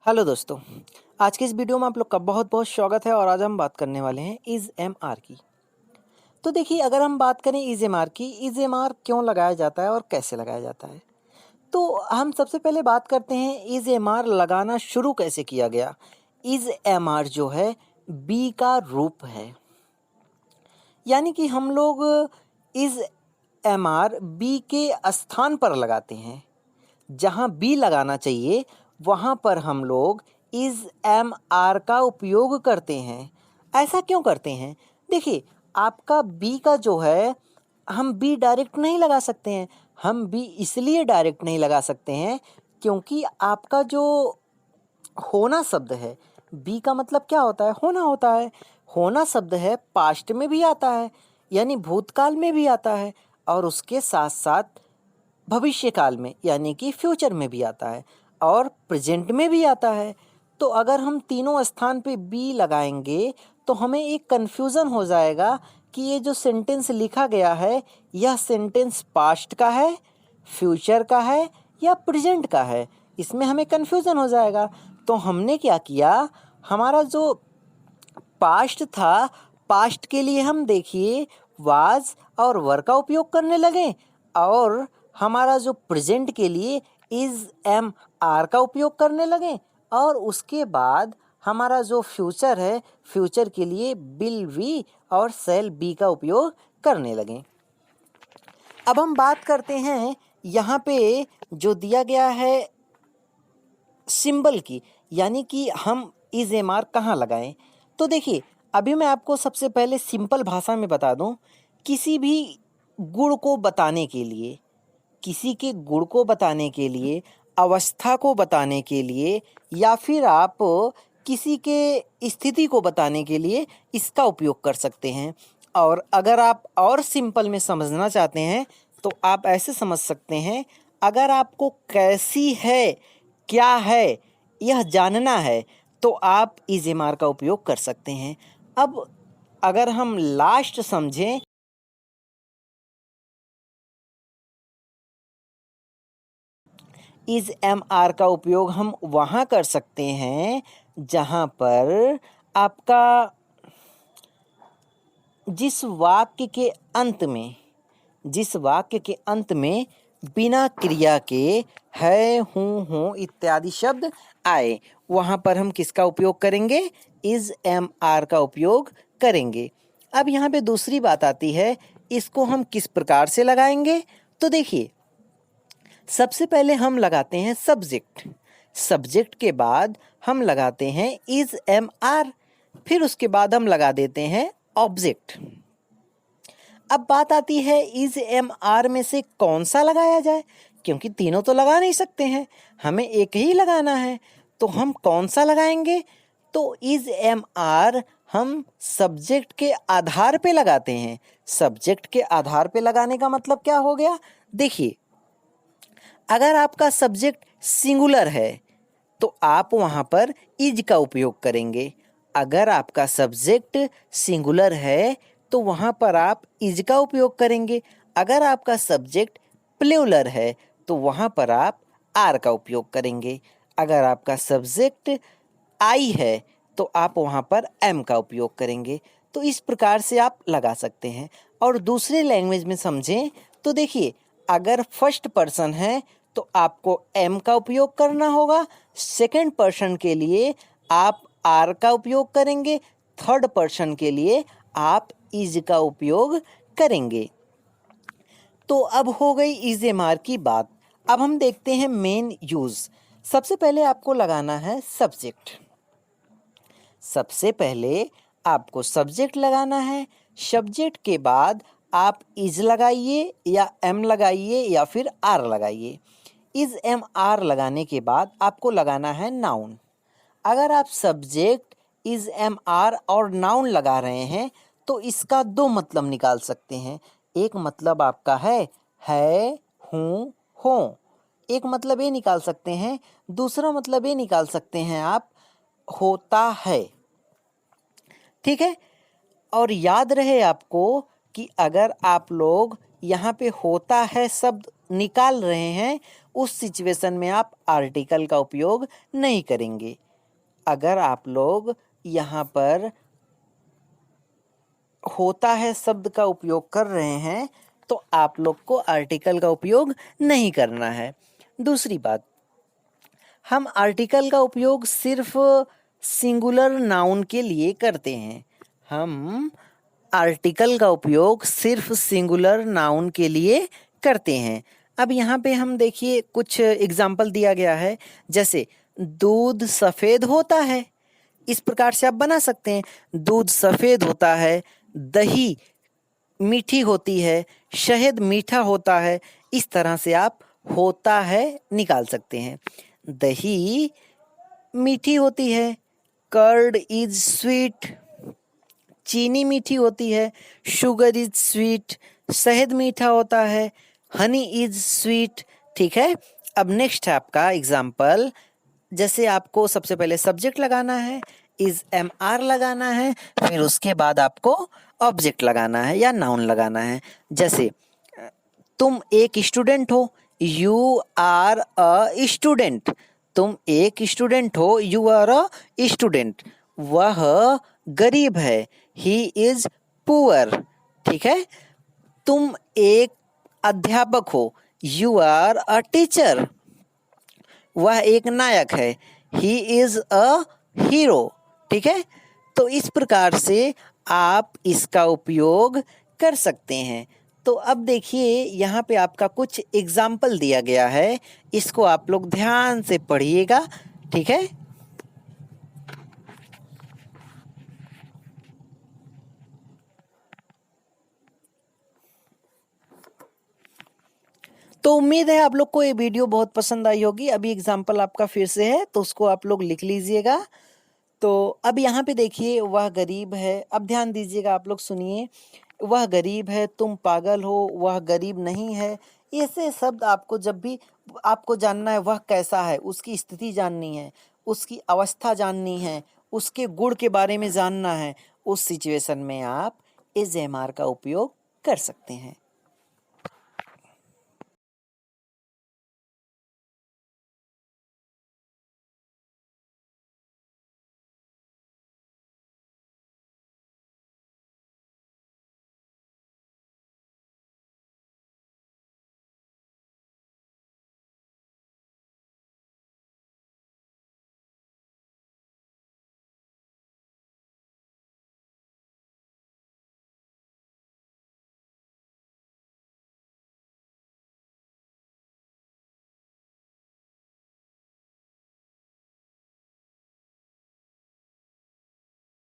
Hello दोस्तों। आज की इस वीडियो में आप लोग का बहुत बहुत स्वागत है और आज हम बात करने वाले हैं इज़ एम आर की। तो देखिए, अगर हम बात करें इज़ एम आर की, इज़ एम आर क्यों लगाया जाता है और कैसे लगाया जाता है, तो हम सबसे पहले बात करते हैं इज़ एम आर लगाना शुरू कैसे किया गया। इज़ एम आर जो है बी का रूप है, यानी कि हम लोग इज़ एम आर बी के स्थान पर लगाते हैं। जहाँ बी लगाना चाहिए वहाँ पर हम लोग इज़ एम आर का उपयोग करते हैं। ऐसा क्यों करते हैं? देखिए, आपका बी का जो है, हम बी डायरेक्ट नहीं लगा सकते हैं। हम बी इसलिए डायरेक्ट नहीं लगा सकते हैं क्योंकि आपका जो होना शब्द है, बी का मतलब क्या होता है? होना होता है। होना शब्द है पास्ट में भी आता है, यानी भूतकाल में भी आता है, और उसके साथ साथ भविष्य काल में यानी कि फ्यूचर में भी आता है और प्रेजेंट में भी आता है। तो अगर हम तीनों स्थान पे बी लगाएंगे तो हमें एक कन्फ्यूज़न हो जाएगा कि ये जो सेंटेंस लिखा गया है, यह सेंटेंस पास्ट का है, फ्यूचर का है या प्रेजेंट का है। इसमें हमें कन्फ्यूज़न हो जाएगा। तो हमने क्या किया, हमारा जो पास्ट था, पास्ट के लिए हम देखिए वाज और वर का उपयोग करने लगे, और हमारा जो प्रेजेंट के लिए इज़ एम आर का उपयोग करने लगे, और उसके बाद हमारा जो फ्यूचर है, फ्यूचर के लिए विल वी और शैल बी का उपयोग करने लगे। अब हम बात करते हैं यहाँ पे जो दिया गया है सिंबल की, यानी कि हम इज़ एम आर कहाँ लगाएं। तो देखिए, अभी मैं आपको सबसे पहले सिंपल भाषा में बता दूं, किसी भी गुण को बताने के लिए, किसी के गुण को बताने के लिए, अवस्था को बताने के लिए, या फिर आप किसी के स्थिति को बताने के लिए इसका उपयोग कर सकते हैं। और अगर आप और सिंपल में समझना चाहते हैं तो आप ऐसे समझ सकते हैं, अगर आपको कैसी है, क्या है, यह जानना है तो आप इज़ एम आर का उपयोग कर सकते हैं। अब अगर हम लास्ट समझें, इज़ एम आर का उपयोग हम वहाँ कर सकते हैं जहाँ पर आपका जिस वाक्य के अंत में, जिस वाक्य के अंत में बिना क्रिया के है, हूँ, हो इत्यादि शब्द आए, वहाँ पर हम किसका उपयोग करेंगे? इज़ एम आर का उपयोग करेंगे। अब यहाँ पे दूसरी बात आती है, इसको हम किस प्रकार से लगाएंगे? तो देखिए, सबसे पहले हम लगाते हैं सब्जेक्ट, सब्जेक्ट के बाद हम लगाते हैं इज़ एम आर, फिर उसके बाद हम लगा देते हैं ऑब्जेक्ट। अब बात आती है इज़ एम आर में से कौन सा लगाया जाए, क्योंकि तीनों तो लगा नहीं सकते हैं, हमें एक ही लगाना है, तो हम कौन सा लगाएंगे? तो इज़ एम आर हम सब्जेक्ट के आधार पे लगाते हैं। सब्जेक्ट के आधार पे लगाने का मतलब क्या हो गया? देखिए, अगर आपका सब्जेक्ट सिंगुलर है तो आप वहाँ पर इज का उपयोग करेंगे। अगर आपका सब्जेक्ट सिंगुलर है तो वहाँ पर आप इज का उपयोग करेंगे। अगर आपका सब्जेक्ट प्लूरल है तो वहाँ पर आप आर का उपयोग करेंगे। अगर आपका सब्जेक्ट आई है तो आप वहाँ पर एम का उपयोग करेंगे। तो इस प्रकार से आप लगा सकते हैं। और दूसरे लैंग्वेज में समझें तो देखिए, अगर फर्स्ट पर्सन है तो आपको एम का उपयोग करना होगा, सेकंड पर्सन के लिए आप आर का उपयोग करेंगे, थर्ड पर्सन के लिए आप इज का उपयोग करेंगे। तो अब हो गई इज एम आर की बात। अब हम देखते हैं मेन यूज़। सबसे पहले आपको लगाना है सब्जेक्ट। सबसे पहले आपको सब्जेक्ट लगाना है। सब्जेक्ट के बाद आप इज लगाइए या एम लगाइए या फिर आर लगाइए। इज एम आर लगाने के बाद आपको लगाना है नाउन। अगर आप सब्जेक्ट इज एम आर और नाउन लगा रहे हैं तो इसका दो मतलब निकाल सकते हैं। एक मतलब आपका है, हूँ, हो। एक मतलब ये निकाल सकते हैं, दूसरा मतलब ये निकाल सकते हैं आप, होता है। ठीक है। और याद रहे आपको कि अगर आप लोग यहाँ पे होता है शब्द निकाल रहे हैं उस सिचुएशन में आप आर्टिकल का उपयोग नहीं करेंगे। अगर आप लोग यहाँ पर होता है शब्द का उपयोग कर रहे हैं तो आप लोग को आर्टिकल का उपयोग नहीं करना है। दूसरी बात, हम आर्टिकल का उपयोग सिर्फ सिंगुलर नाउन के लिए करते हैं। हम आर्टिकल का उपयोग सिर्फ सिंगुलर नाउन के लिए करते हैं। अब यहाँ पे हम देखिए कुछ एग्जाम्पल दिया गया है, जैसे दूध सफ़ेद होता है, इस प्रकार से आप बना सकते हैं। दूध सफ़ेद होता है, दही मीठी होती है, शहद मीठा होता है। इस तरह से आप होता है निकाल सकते हैं। दही मीठी होती है, कर्ड इज स्वीट, चीनी मीठी होती है, शुगर इज स्वीट, शहद मीठा होता है, हनी इज स्वीट। ठीक है। अब नेक्स्ट है आपका एग्जाम्पल, जैसे आपको सबसे पहले सब्जेक्ट लगाना है, इज एम आर लगाना है, फिर उसके बाद आपको ऑब्जेक्ट लगाना है या नाउन लगाना है। जैसे तुम एक स्टूडेंट हो, यू आर अ स्टूडेंट। तुम एक स्टूडेंट हो, यू आर अ स्टूडेंट। वह गरीब है, ही इज पुअर। ठीक है। तुम एक अध्यापक हो, यू आर अ टीचर। वह एक नायक है, ही इज अ हीरो। ठीक है। तो इस प्रकार से आप इसका उपयोग कर सकते हैं। तो अब देखिए यहाँ पे आपका कुछ एग्जाम्पल दिया गया है, इसको आप लोग ध्यान से पढ़िएगा। ठीक है। तो उम्मीद है आप लोग को ये वीडियो बहुत पसंद आई होगी। अभी एग्जाम्पल आपका फिर से है तो उसको आप लोग लिख लीजिएगा। तो अब यहाँ पे देखिए, वह गरीब है। अब ध्यान दीजिएगा, आप लोग सुनिए। वह गरीब है, तुम पागल हो, वह गरीब नहीं है। ऐसे शब्द आपको जब भी आपको जानना है वह कैसा है, उसकी स्थिति जाननी है, उसकी अवस्था जाननी है, उसके गुण के बारे में जानना है, उस सिचुएशन में आप इस एम आर का उपयोग कर सकते हैं।